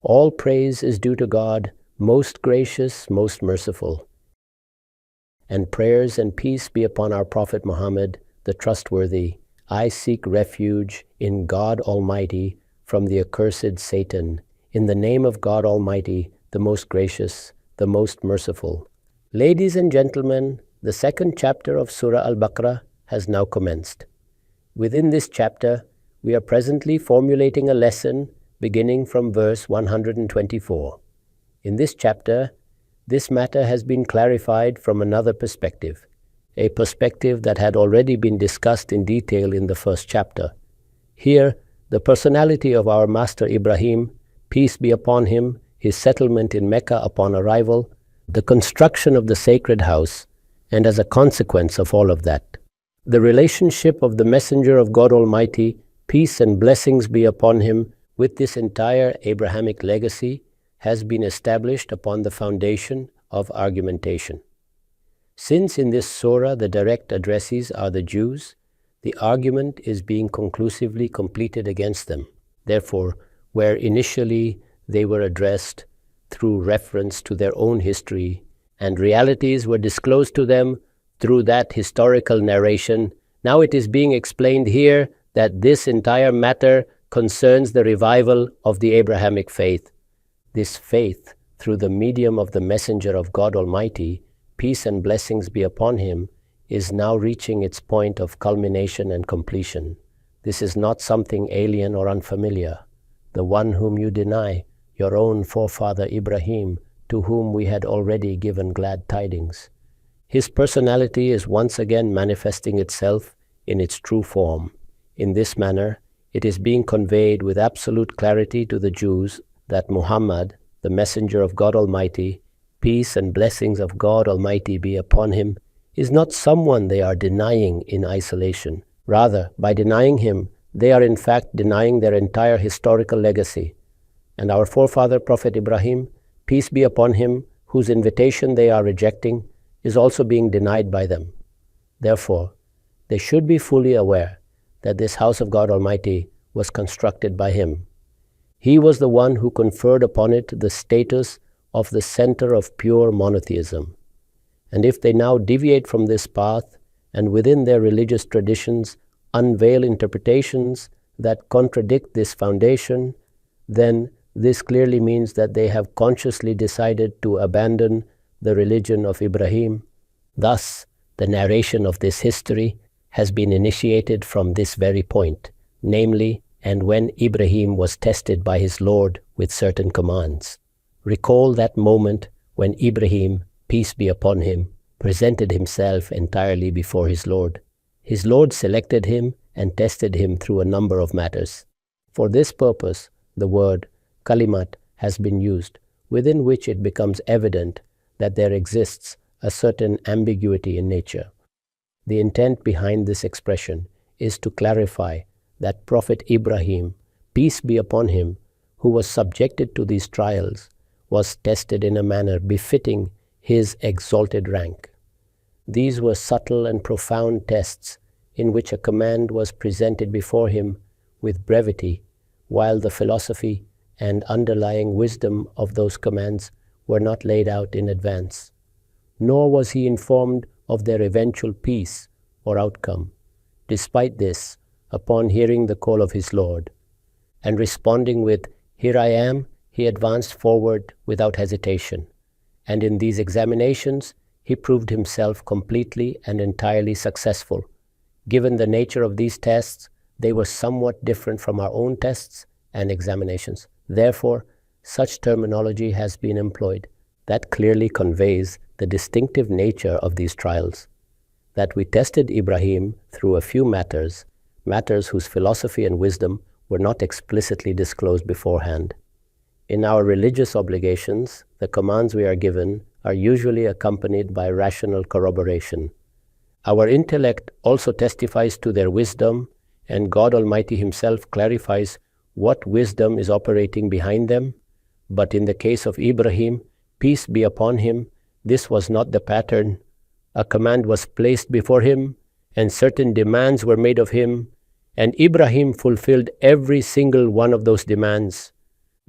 All praise is due to God, most gracious, most merciful. And prayers and peace be upon our Prophet Muhammad, the trustworthy. I seek refuge in God Almighty from the accursed Satan. In the name of God Almighty, the most gracious, the most merciful. Ladies and gentlemen, the second chapter of Surah Al Baqarah has now commenced. Within this chapter, we are presently formulating a lesson beginning from verse 124. In this chapter, this matter has been clarified from another perspective, a perspective that had already been discussed in detail in the first chapter. Here, the personality of our Master Ibrahim, peace be upon him, his settlement in Mecca upon arrival, the construction of the sacred house, and as a consequence of all of that, the relationship of the Messenger of God Almighty, peace and blessings be upon him, with this entire Abrahamic legacy has been established upon the foundation of argumentation. Since in this surah the direct addressees are the Jews, the argument is being conclusively completed against them. Therefore, where initially they were addressed through reference to their own history and realities were disclosed to them through that historical narration, now it is being explained here that this entire matter concerns the revival of the Abrahamic faith. This faith, through the medium of the Messenger of God Almighty, peace and blessings be upon him, is now reaching its point of culmination and completion. This is not something alien or unfamiliar. The one whom you deny, your own forefather Ibrahim, to whom we had already given glad tidings. His personality is once again manifesting itself in its true form. In this manner, it is being conveyed with absolute clarity to the Jews that Muhammad, the Messenger of God Almighty, peace and blessings of God Almighty be upon him, is not someone they are denying in isolation. Rather, by denying him, they are in fact denying their entire historical legacy. And our forefather Prophet Ibrahim, peace be upon him, whose invitation they are rejecting, is also being denied by them. Therefore, they should be fully aware that this house of God Almighty was constructed by him. He was the one who conferred upon it the status of the center of pure monotheism. And if they now deviate from this path and within their religious traditions unveil interpretations that contradict this foundation, then this clearly means that they have consciously decided to abandon the religion of Ibrahim. Thus, the narration of this history has been initiated from this very point, namely, and when Ibrahim was tested by his Lord with certain commands. Recall that moment when Ibrahim, peace be upon him, presented himself entirely before his Lord. His Lord selected him and tested him through a number of matters. For this purpose, the word kalimat has been used, within which it becomes evident that there exists a certain ambiguity in nature. The intent behind this expression is to clarify that Prophet Ibrahim, peace be upon him, who was subjected to these trials, was tested in a manner befitting his exalted rank. These were subtle and profound tests in which a command was presented before him with brevity, while the philosophy and underlying wisdom of those commands were not laid out in advance. Nor was he informed of their eventual peace or outcome. Despite this, upon hearing the call of his Lord and responding with, "Here I am," he advanced forward without hesitation. And in these examinations, he proved himself completely and entirely successful. Given the nature of these tests, they were somewhat different from our own tests and examinations. Therefore, such terminology has been employed that clearly conveys the distinctive nature of these trials. That we tested Ibrahim through a few matters whose philosophy and wisdom were not explicitly disclosed beforehand. In our religious obligations, the commands we are given are usually accompanied by rational corroboration. Our intellect also testifies to their wisdom, and God Almighty Himself clarifies what wisdom is operating behind them. But in the case of Ibrahim, peace be upon him, this was not the pattern. A command was placed before him, and certain demands were made of him, and Ibrahim fulfilled every single one of those demands.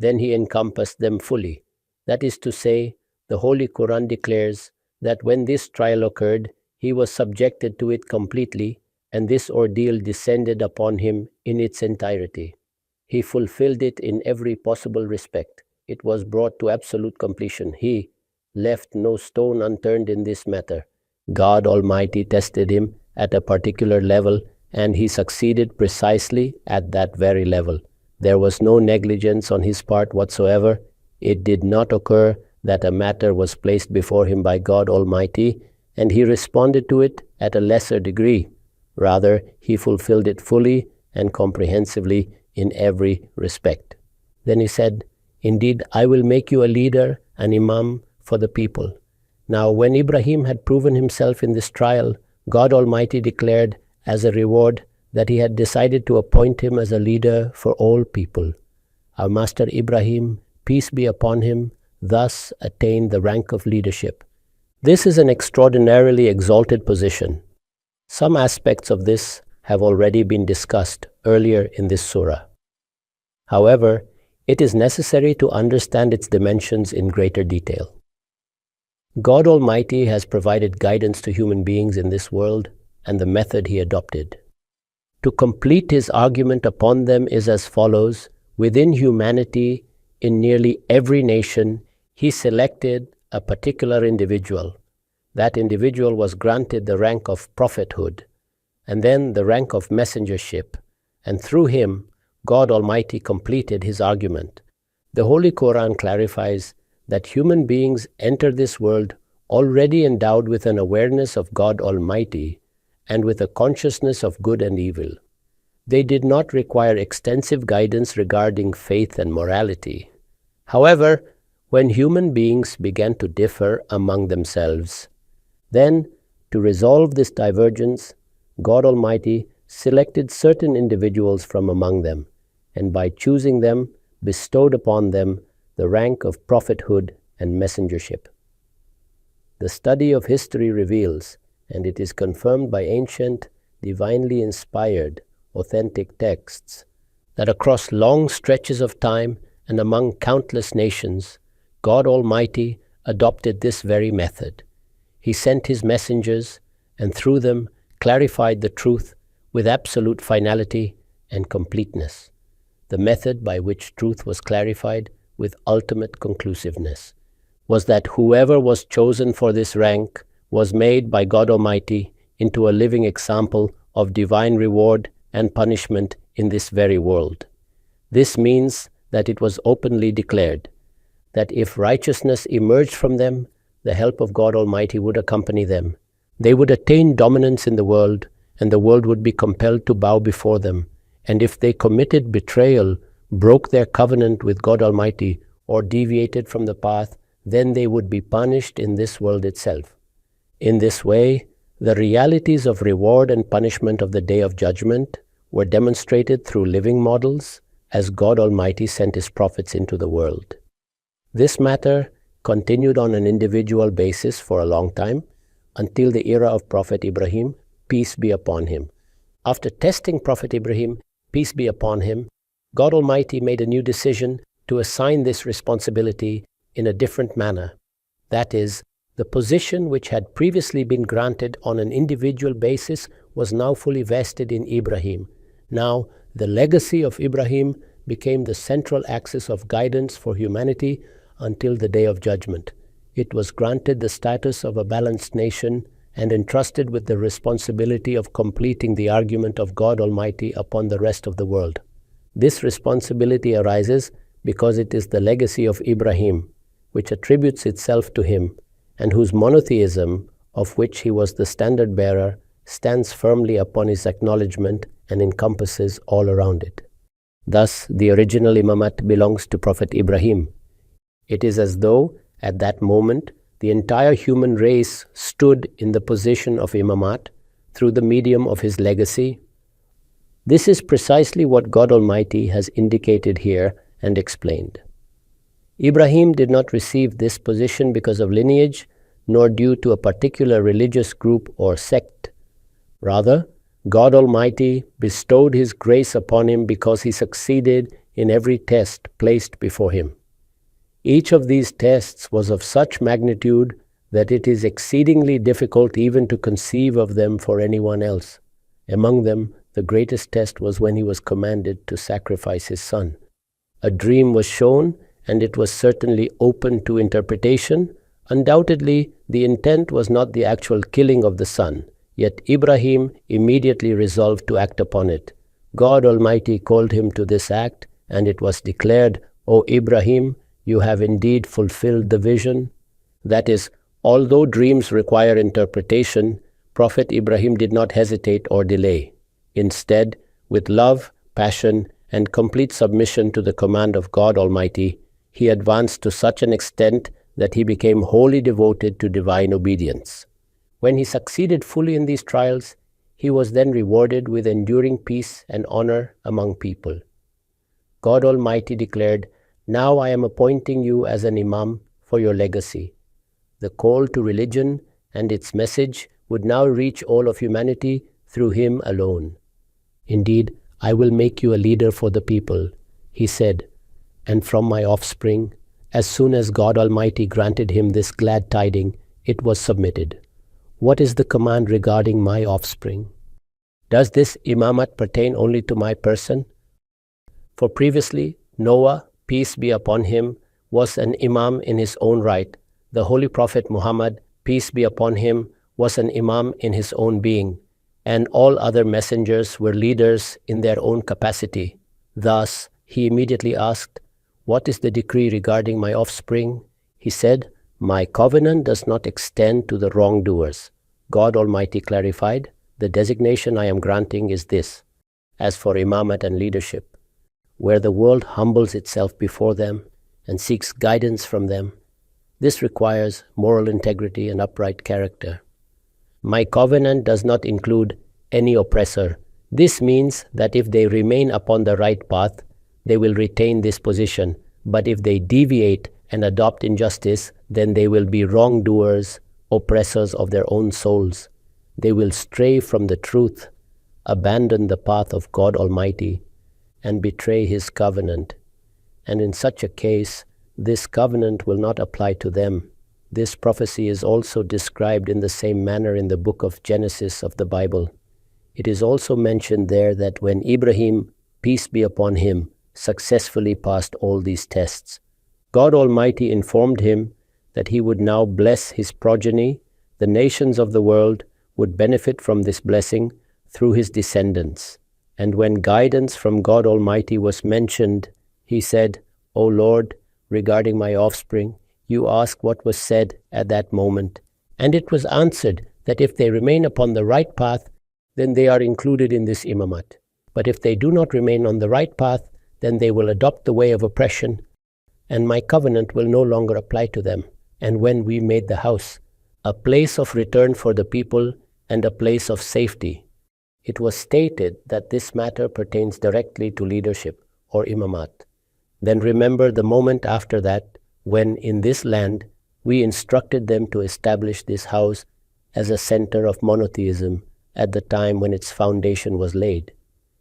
then he encompassed them fully. That is to say, the Holy Quran declares that when this trial occurred, he was subjected to it completely, and this ordeal descended upon him in its entirety. He fulfilled it in every possible respect. It was brought to absolute completion. He left no stone unturned in this matter. God Almighty tested him at a particular level, and he succeeded precisely at that very level. There was no negligence on his part whatsoever. It did not occur that a matter was placed before him by God Almighty, and he responded to it at a lesser degree. Rather, he fulfilled it fully and comprehensively in every respect. Then he said, "Indeed, I will make you a leader, an imam for the people." Now, when Ibrahim had proven himself in this trial, God Almighty declared as a reward that he had decided to appoint him as a leader for all people. Our master Ibrahim, peace be upon him, thus attained the rank of leadership. This is an extraordinarily exalted position. Some aspects of this have already been discussed earlier in this surah. However, it is necessary to understand its dimensions in greater detail. God Almighty has provided guidance to human beings in this world and the method he adopted. To complete his argument upon them is as follows. Within humanity, in nearly every nation, he selected a particular individual. That individual was granted the rank of prophethood, and then the rank of messengership, and through him, God Almighty completed his argument. The Holy Quran clarifies that human beings enter this world already endowed with an awareness of God Almighty and with a consciousness of good and evil. They did not require extensive guidance regarding faith and morality. However, when human beings began to differ among themselves, then, to resolve this divergence, God Almighty selected certain individuals from among them, and by choosing them, bestowed upon them the rank of prophethood and messengership. The study of history reveals, and it is confirmed by ancient, divinely inspired, authentic texts, that across long stretches of time and among countless nations, God Almighty adopted this very method. He sent his messengers, and through them clarified the truth with absolute finality and completeness. The method by which truth was clarified with ultimate conclusiveness was that whoever was chosen for this rank was made by God Almighty into a living example of divine reward and punishment in this very world. This means that it was openly declared that if righteousness emerged from them, the help of God Almighty would accompany them. They would attain dominance in the world, and the world would be compelled to bow before them. And if they committed betrayal, broke their covenant with God Almighty, or deviated from the path, then they would be punished in this world itself. In this way, the realities of reward and punishment of the Day of Judgment were demonstrated through living models as God Almighty sent his prophets into the world. This matter continued on an individual basis for a long time until the era of Prophet Ibrahim, peace be upon him. After testing Prophet Ibrahim, peace be upon him, God Almighty made a new decision to assign this responsibility in a different manner. That is, the position which had previously been granted on an individual basis was now fully vested in Ibrahim. Now, the legacy of Ibrahim became the central axis of guidance for humanity until the Day of Judgment. It was granted the status of a balanced nation and entrusted with the responsibility of completing the argument of God Almighty upon the rest of the world. This responsibility arises because it is the legacy of Ibrahim, which attributes itself to him, and whose monotheism, of which he was the standard bearer, stands firmly upon his acknowledgement and encompasses all around it. Thus, the original imamat belongs to Prophet Ibrahim. It is as though, at that moment, the entire human race stood in the position of imamat through the medium of his legacy. This is precisely what God Almighty has indicated here and explained. Ibrahim did not receive this position because of lineage, nor due to a particular religious group or sect. Rather, God Almighty bestowed his grace upon him because he succeeded in every test placed before him. Each of these tests was of such magnitude that it is exceedingly difficult even to conceive of them for anyone else. Among them, the greatest test was when he was commanded to sacrifice his son. A dream was shown, and it was certainly open to interpretation. Undoubtedly, the intent was not the actual killing of the son, yet Ibrahim immediately resolved to act upon it. God Almighty called him to this act, and it was declared, "O Ibrahim, you have indeed fulfilled the vision." That is, although dreams require interpretation, Prophet Ibrahim did not hesitate or delay. Instead, with love, passion, and complete submission to the command of God Almighty, he advanced to such an extent that he became wholly devoted to divine obedience. When he succeeded fully in these trials, he was then rewarded with enduring peace and honor among people. God Almighty declared, "Now I am appointing you as an imam for your legacy." The call to religion and its message would now reach all of humanity through him alone. "Indeed, I will make you a leader for the people," he said, "and from my offspring." As soon as God Almighty granted him this glad tiding, it was submitted. What is the command regarding my offspring? Does this imamat pertain only to my person? For previously, Noah, peace be upon him, was an imam in his own right. The Holy Prophet Muhammad, peace be upon him, was an imam in his own being, and all other messengers were leaders in their own capacity. Thus, he immediately asked, "What is the decree regarding my offspring?" He said, "My covenant does not extend to the wrongdoers." God Almighty clarified, "The designation I am granting is this: as for imamat and leadership, where the world humbles itself before them and seeks guidance from them, this requires moral integrity and upright character. My covenant does not include any oppressor. This means that if they remain upon the right path, they will retain this position, but if they deviate and adopt injustice, then they will be wrongdoers, oppressors of their own souls. They will stray from the truth, abandon the path of God Almighty, and betray His covenant. And in such a case, this covenant will not apply to them." This prophecy is also described in the same manner in the book of Genesis of the Bible. It is also mentioned there that when Ibrahim, peace be upon him, successfully passed all these tests, God Almighty informed him that He would now bless his progeny. The nations of the world would benefit from this blessing through his descendants. And when guidance from God Almighty was mentioned, he said, "O Lord, regarding my offspring, you ask what was said at that moment. And it was answered that if they remain upon the right path, then they are included in this imamat. But if they do not remain on the right path, then they will adopt the way of oppression, and my covenant will no longer apply to them." And when we made the house a place of return for the people and a place of safety, it was stated that this matter pertains directly to leadership or imamat. Then remember the moment after that, when in this land we instructed them to establish this house as a center of monotheism at the time when its foundation was laid.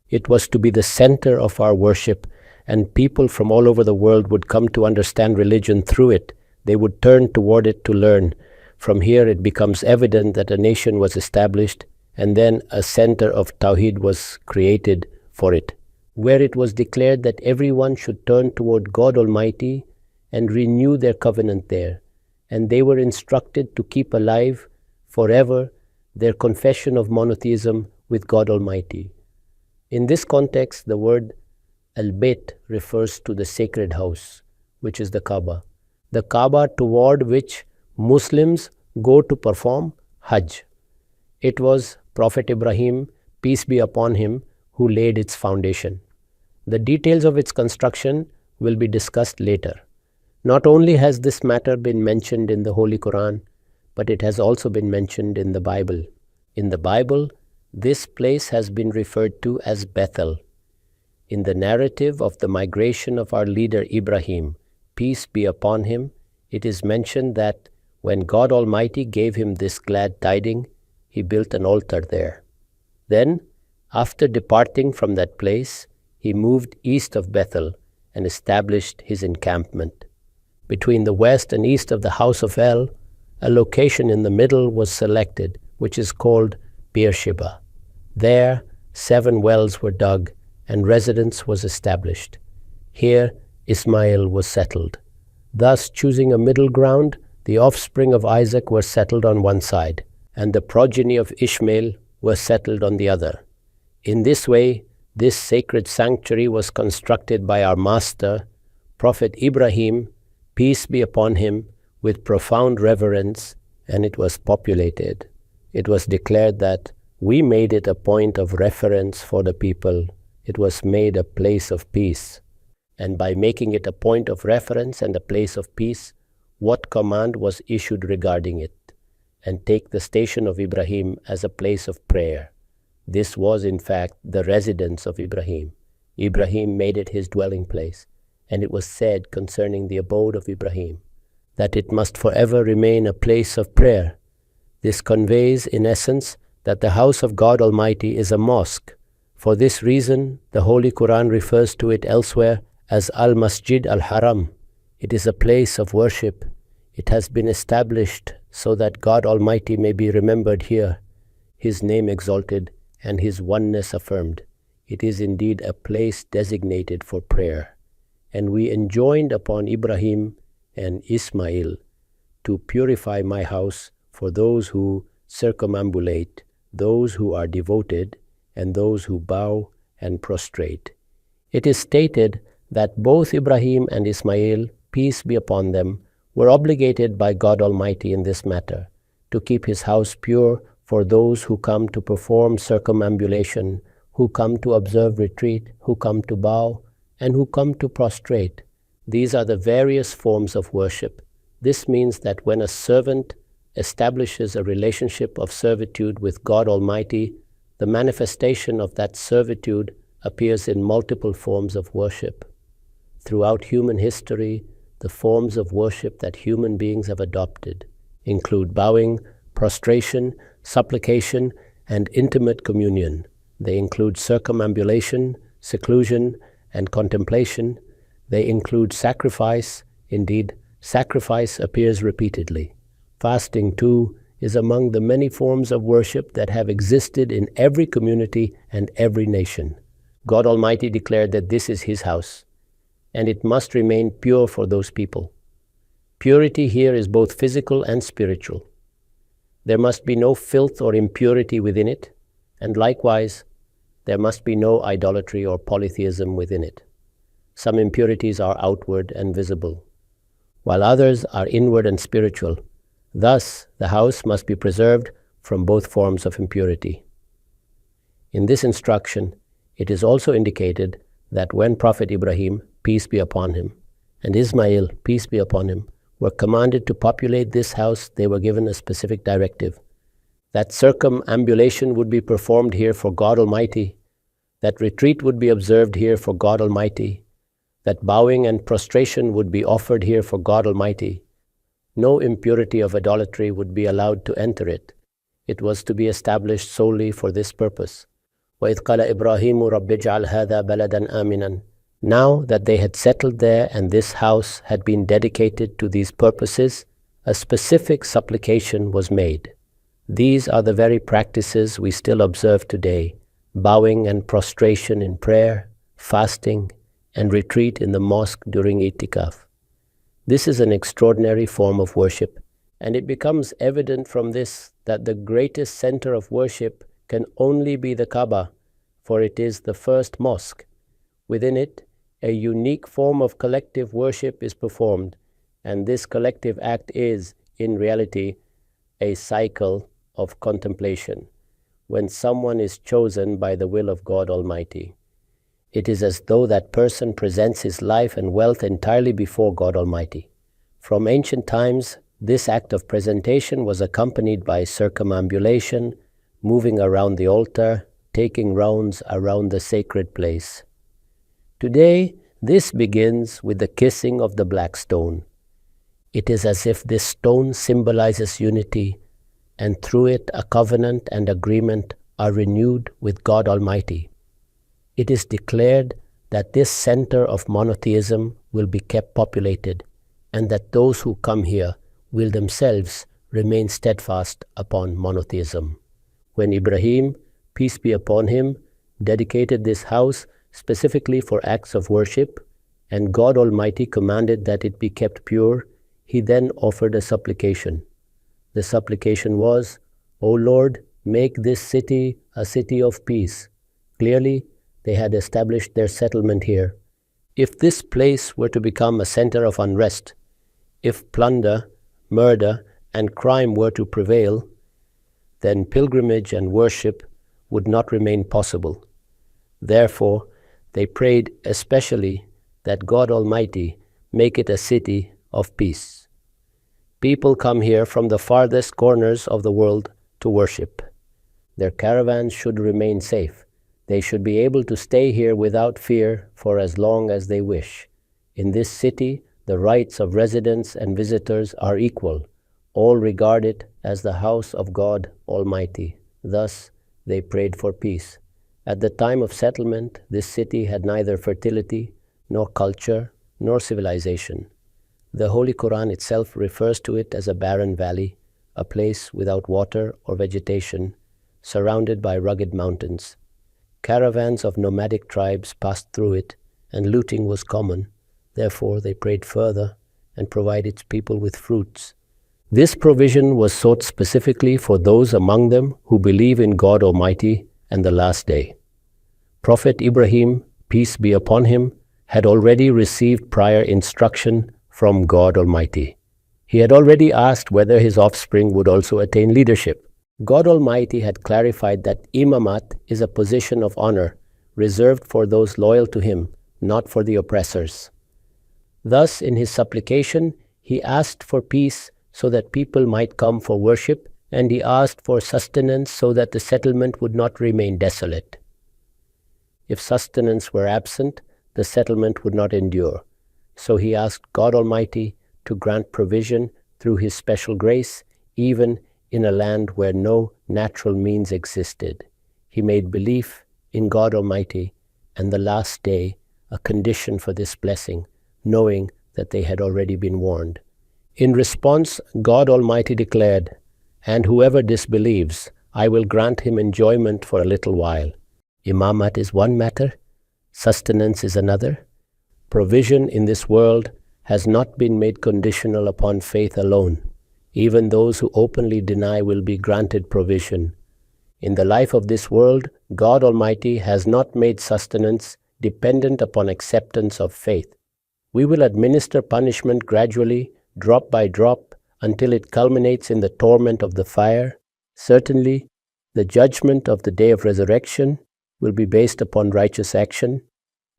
It was to be the center of our worship, and people from all over the world would come to understand religion through it. They would turn toward it to learn. From here it becomes evident that a nation was established, and then a center of Tawheed was created for it, where it was declared that everyone should turn toward God Almighty and renew their covenant there. And they were instructed to keep alive forever their confession of monotheism with God Almighty. In this context, the word Al-Bayt refers to the sacred house, which is the Kaaba. The Kaaba toward which Muslims go to perform Hajj. It was Prophet Ibrahim, peace be upon him, who laid its foundation. The details of its construction will be discussed later. Not only has this matter been mentioned in the Holy Quran, but it has also been mentioned in the Bible. In the Bible, this place has been referred to as Bethel. In the narrative of the migration of our leader Ibrahim, peace be upon him, it is mentioned that when God Almighty gave him this glad tiding, he built an altar there. Then, after departing from that place, he moved east of Bethel and established his encampment. Between the west and east of the house of El, a location in the middle was selected, which is called Beersheba. There, 7 wells were dug, and residence was established. Here, Ismail was settled. Thus, choosing a middle ground, the offspring of Isaac were settled on one side, and the progeny of Ishmael were settled on the other. In this way, this sacred sanctuary was constructed by our master, Prophet Ibrahim, peace be upon him, with profound reverence, and it was populated. It was declared that we made it a point of reference for the people. It was made a place of peace. And by making it a point of reference and a place of peace, what command was issued regarding it? And take the station of Ibrahim as a place of prayer. This was in fact the residence of Ibrahim. Ibrahim made it his dwelling place, and it was said concerning the abode of Ibrahim that it must forever remain a place of prayer. This conveys in essence that the house of God Almighty is a mosque. For this reason, the Holy Quran refers to it elsewhere as Al-Masjid Al-Haram. It is a place of worship. It has been established so that God Almighty may be remembered here, His name exalted, and His oneness affirmed. It is indeed a place designated for prayer. And we enjoined upon Ibrahim and Ismail to purify my house for those who circumambulate, those who are devoted, and those who bow and prostrate. It is stated that both Ibrahim and Ismail, peace be upon them, were obligated by God Almighty in this matter to keep His house pure for those who come to perform circumambulation, who come to observe retreat, who come to bow, and who come to prostrate. These are the various forms of worship. This means that when a servant establishes a relationship of servitude with God Almighty, the manifestation of that servitude appears in multiple forms of worship. Throughout human history, the forms of worship that human beings have adopted include bowing, prostration, supplication, and intimate communion. They include circumambulation, seclusion, and contemplation. They include sacrifice. Indeed, sacrifice appears repeatedly. Fasting, too, is among the many forms of worship that have existed in every community and every nation. God Almighty declared that this is His house, and it must remain pure for those people. Purity here is both physical and spiritual. There must be no filth or impurity within it, and likewise, there must be no idolatry or polytheism within it. Some impurities are outward and visible, while others are inward and spiritual. Thus, the house must be preserved from both forms of impurity. In this instruction, it is also indicated that when Prophet Ibrahim, peace be upon him, and Ismail, peace be upon him, were commanded to populate this house, they were given a specific directive. That circumambulation would be performed here for God Almighty, that retreat would be observed here for God Almighty, that bowing and prostration would be offered here for God Almighty. No impurity of idolatry would be allowed to enter it. It was to be established solely for this purpose. وَإِذْ قَالَ إِبْرَاهِيمُ رَبِّ اجْعَلْ هَذَا بَلَدًا آمِنًا. Now that they had settled there and this house had been dedicated to these purposes, a specific supplication was made. These are the very practices we still observe today: bowing and prostration in prayer, fasting, and retreat in the mosque during itikaf. This is an extraordinary form of worship, and it becomes evident from this that the greatest center of worship can only be the Kaaba, for it is the first mosque. Within it, a unique form of collective worship is performed, and this collective act is, in reality, a cycle of contemplation, when someone is chosen by the will of God Almighty. It is as though that person presents his life and wealth entirely before God Almighty. From ancient times, this act of presentation was accompanied by circumambulation, moving around the altar, taking rounds around the sacred place. Today, this begins with the kissing of the black stone. It is as if this stone symbolizes unity, and through it a covenant and agreement are renewed with God Almighty. It is declared that this center of monotheism will be kept populated, and that those who come here will themselves remain steadfast upon monotheism. When Ibrahim, peace be upon him, dedicated this house specifically for acts of worship, and God Almighty commanded that it be kept pure, he then offered a supplication. The supplication was, O Lord, make this city a city of peace. Clearly, they had established their settlement here. If this place were to become a center of unrest, if plunder, murder, and crime were to prevail, then pilgrimage and worship would not remain possible. Therefore, they prayed especially that God Almighty make it a city of peace. People come here from the farthest corners of the world to worship. Their caravans should remain safe. They should be able to stay here without fear for as long as they wish. In this city, the rights of residents and visitors are equal. All regard it as the house of God Almighty. Thus, they prayed for peace. At the time of settlement, this city had neither fertility, nor culture, nor civilization. The Holy Quran itself refers to it as a barren valley, a place without water or vegetation, surrounded by rugged mountains. Caravans of nomadic tribes passed through it, and looting was common. Therefore, they prayed further and provided its people with fruits. This provision was sought specifically for those among them who believe in God Almighty and the Last Day. Prophet Ibrahim, peace be upon him, had already received prior instruction from God Almighty. He had already asked whether his offspring would also attain leadership. God Almighty had clarified that imamat is a position of honor reserved for those loyal to him, not for the oppressors. Thus, in his supplication, he asked for peace so that people might come for worship, and he asked for sustenance so that the settlement would not remain desolate. If sustenance were absent, the settlement would not endure. So he asked God Almighty to grant provision through his special grace, even in a land where no natural means existed. He made belief in God Almighty and the Last Day a condition for this blessing, knowing that they had already been warned. In response, God Almighty declared, "And whoever disbelieves, I will grant him enjoyment for a little while." Imamat is one matter, sustenance is another. Provision in this world has not been made conditional upon faith alone. Even those who openly deny will be granted provision. In the life of this world, God Almighty has not made sustenance dependent upon acceptance of faith. We will administer punishment gradually, drop by drop, until it culminates in the torment of the fire. Certainly, the judgment of the day of resurrection will be based upon righteous action.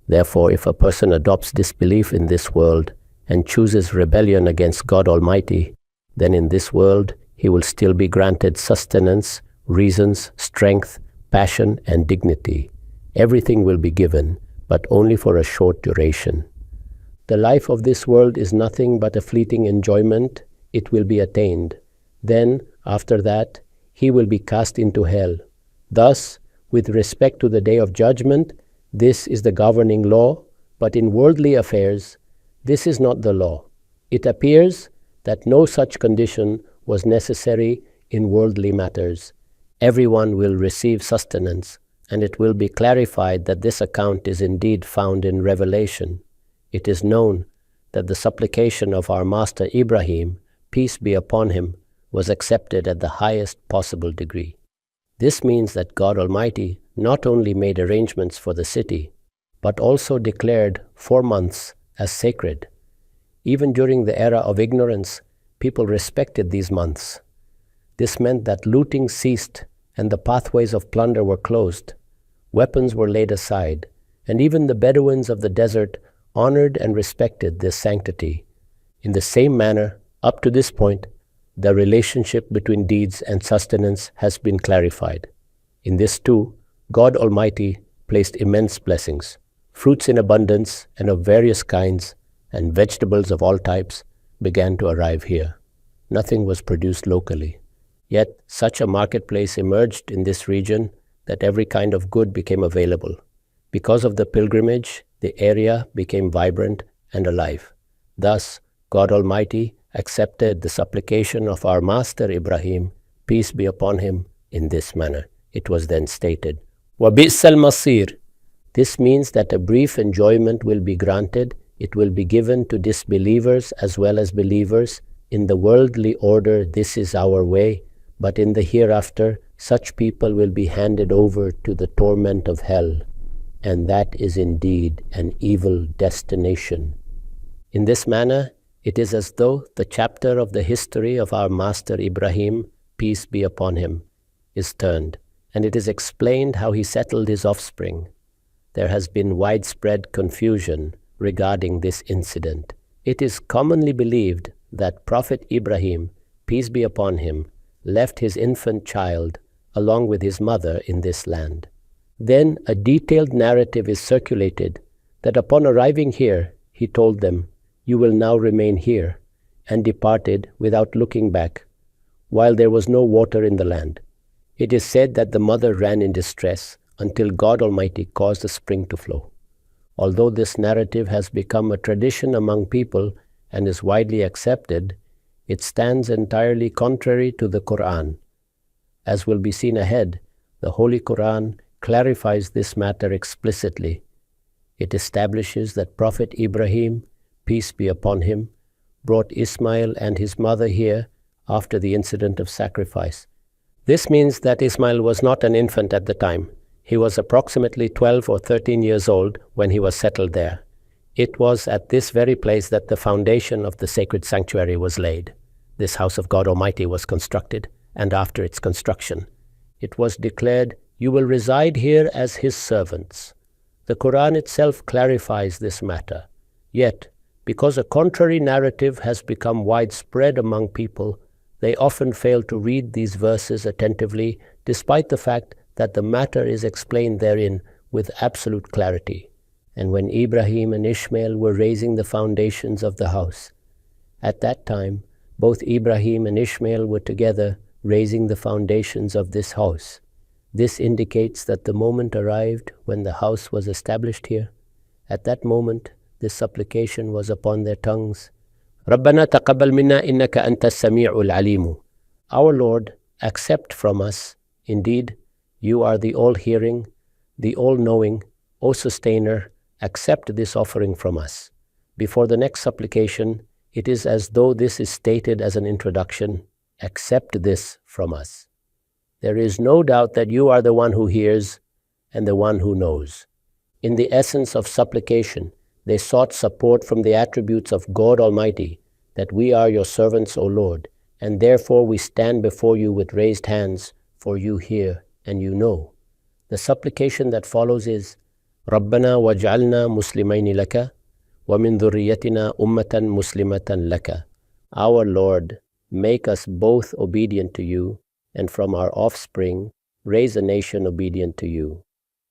Therefore, if a person adopts disbelief in this world and chooses rebellion against God Almighty, then in this world he will still be granted sustenance, reasons, strength, passion, and dignity. Everything will be given, but only for a short duration. The life of this world is nothing but a fleeting enjoyment. It will be attained. Then, after that, he will be cast into hell. Thus, with respect to the day of judgment, this is the governing law, but in worldly affairs, this is not the law. It appears that no such condition was necessary in worldly matters. Everyone will receive sustenance, and it will be clarified that this account is indeed found in Revelation. It is known that the supplication of our master Ibrahim, peace be upon him, was accepted at the highest possible degree. This means that God Almighty not only made arrangements for the city, but also declared 4 months as sacred. Even during the era of ignorance, people respected these months. This meant that looting ceased and the pathways of plunder were closed. Weapons were laid aside, and even the Bedouins of the desert honored and respected this sanctity. In the same manner, up to this point, the relationship between deeds and sustenance has been clarified. In this too, God Almighty placed immense blessings. Fruits in abundance and of various kinds, and vegetables of all types began to arrive here. Nothing was produced locally. Yet such a marketplace emerged in this region that every kind of good became available. Because of the pilgrimage, The area became vibrant and alive. Thus, God Almighty accepted the supplication of our master Ibrahim, peace be upon him, in this manner. It was then stated, وَبِئْسَ الْمَصِيرُ. This means that a brief enjoyment will be granted. It will be given to disbelievers as well as believers. In the worldly order, this is our way, but in the hereafter, such people will be handed over to the torment of hell, and that is indeed an evil destination. In this manner, it is as though the chapter of the history of our master Ibrahim, peace be upon him, is turned, and it is explained how he settled his offspring. There has been widespread confusion regarding this incident. It is commonly believed that Prophet Ibrahim, peace be upon him, left his infant child along with his mother in this land. Then a detailed narrative is circulated that upon arriving here, he told them, "You will now remain here," and departed without looking back, while there was no water in the land. It is said that the mother ran in distress until God Almighty caused a spring to flow. Although this narrative has become a tradition among people and is widely accepted, it stands entirely contrary to the Quran. As will be seen ahead, the Holy Quran clarifies this matter explicitly. It establishes that Prophet Ibrahim, peace be upon him, brought Ismail and his mother here after the incident of sacrifice. This means that Ismail was not an infant at the time. He was approximately 12 or 13 years old when he was settled there. It was at this very place that the foundation of the sacred sanctuary was laid. This house of God Almighty was constructed, and after its construction, it was declared, "You will reside here as His servants." The Quran itself clarifies this matter. Yet, because a contrary narrative has become widespread among people, they often fail to read these verses attentively, despite the fact that the matter is explained therein with absolute clarity. And when Ibrahim and Ishmael were raising the foundations of the house, at that time, both Ibrahim and Ishmael were together raising the foundations of this house. This indicates that the moment arrived when the house was established here. At that moment, this supplication was upon their tongues. رَبَّنَا تَقَبَّلْ مِنَّا إِنَّكَ أَنْتَ السَّمِيعُ الْعَلِيمُ. Our Lord, accept from us. Indeed, you are the all-hearing, the all-knowing. O Sustainer, accept this offering from us. Before the next supplication, it is as though this is stated as an introduction. Accept this from us. There is no doubt that you are the one who hears and the one who knows. In the essence of supplication, they sought support from the attributes of God Almighty, that we are your servants, O Lord, and therefore we stand before you with raised hands, for you hear and you know. The supplication that follows is, رَبَّنَا وَاجْعَلْنَا مُسْلِمَيْنِ لَكَ وَمِنْ ذُرِّيَّتِنَا أُمَّةً مُسْلِمَةً لَكَ. Our Lord, make us both obedient to you, and from our offspring, raise a nation obedient to you.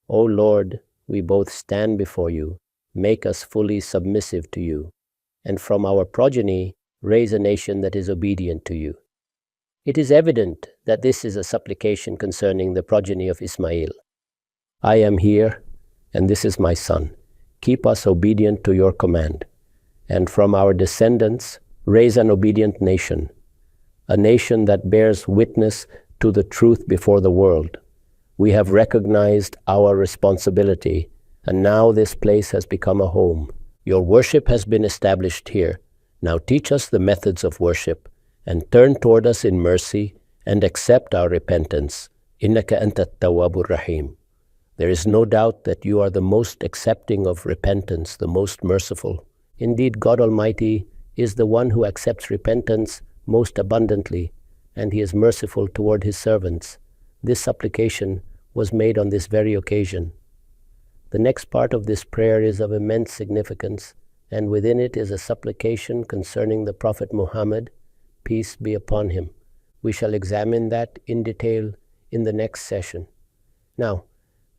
O Lord, we both stand before you, make us fully submissive to you, and from our progeny, raise a nation that is obedient to you. It is evident that this is a supplication concerning the progeny of Ismail. I am here, and this is my son. Keep us obedient to your command, and from our descendants, raise an obedient nation, a nation that bears witness to the truth before the world. We have recognized our responsibility, and now this place has become a home. Your worship has been established here. Now teach us the methods of worship, and turn toward us in mercy, and accept our repentance. Innaka anta at-tawwabur rahim. There is no doubt that you are the most accepting of repentance, the most merciful. Indeed, God Almighty is the one who accepts repentance most abundantly, and He is merciful toward His servants. This supplication was made on this very occasion. The next part of this prayer is of immense significance, and within it is a supplication concerning the Prophet Muhammad, peace be upon him. We shall examine that in detail in the next session. Now,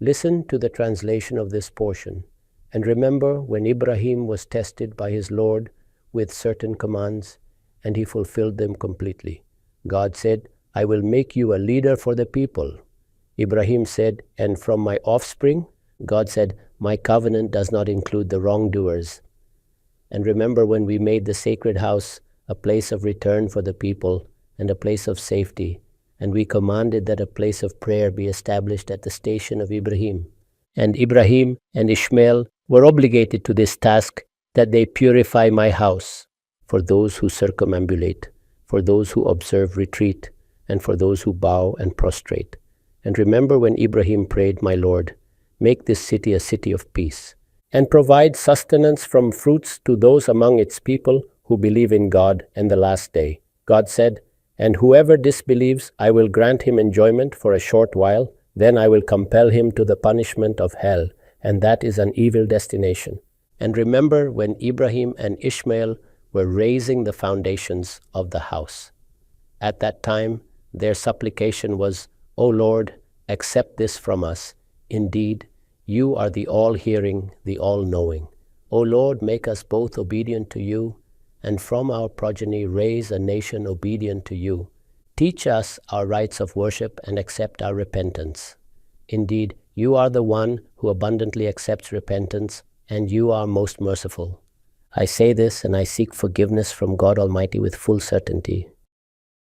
listen to the translation of this portion, and remember when Ibrahim was tested by his Lord with certain commands, and he fulfilled them completely. God said, I will make you a leader for the people. Ibrahim said, and from my offspring? God said, My covenant does not include the wrongdoers. And remember when we made the sacred house a place of return for the people and a place of safety, and we commanded that a place of prayer be established at the station of Ibrahim. And Ibrahim and Ishmael were obligated to this task, that they purify my house for those who circumambulate, for those who observe retreat, and for those who bow and prostrate. And remember when Ibrahim prayed, my Lord, make this city a city of peace, and provide sustenance from fruits to those among its people who believe in God and the last day. God said, and whoever disbelieves, I will grant him enjoyment for a short while, then I will compel him to the punishment of hell, and that is an evil destination. And remember when Ibrahim and Ishmael were raising the foundations of the house. At that time, their supplication was, O Lord, accept this from us. Indeed, you are the all-hearing, the all-knowing. O Lord, make us both obedient to you, and from our progeny raise a nation obedient to you. Teach us our rites of worship and accept our repentance. Indeed, you are the one who abundantly accepts repentance, and you are most merciful. I say this and I seek forgiveness from God Almighty with full certainty.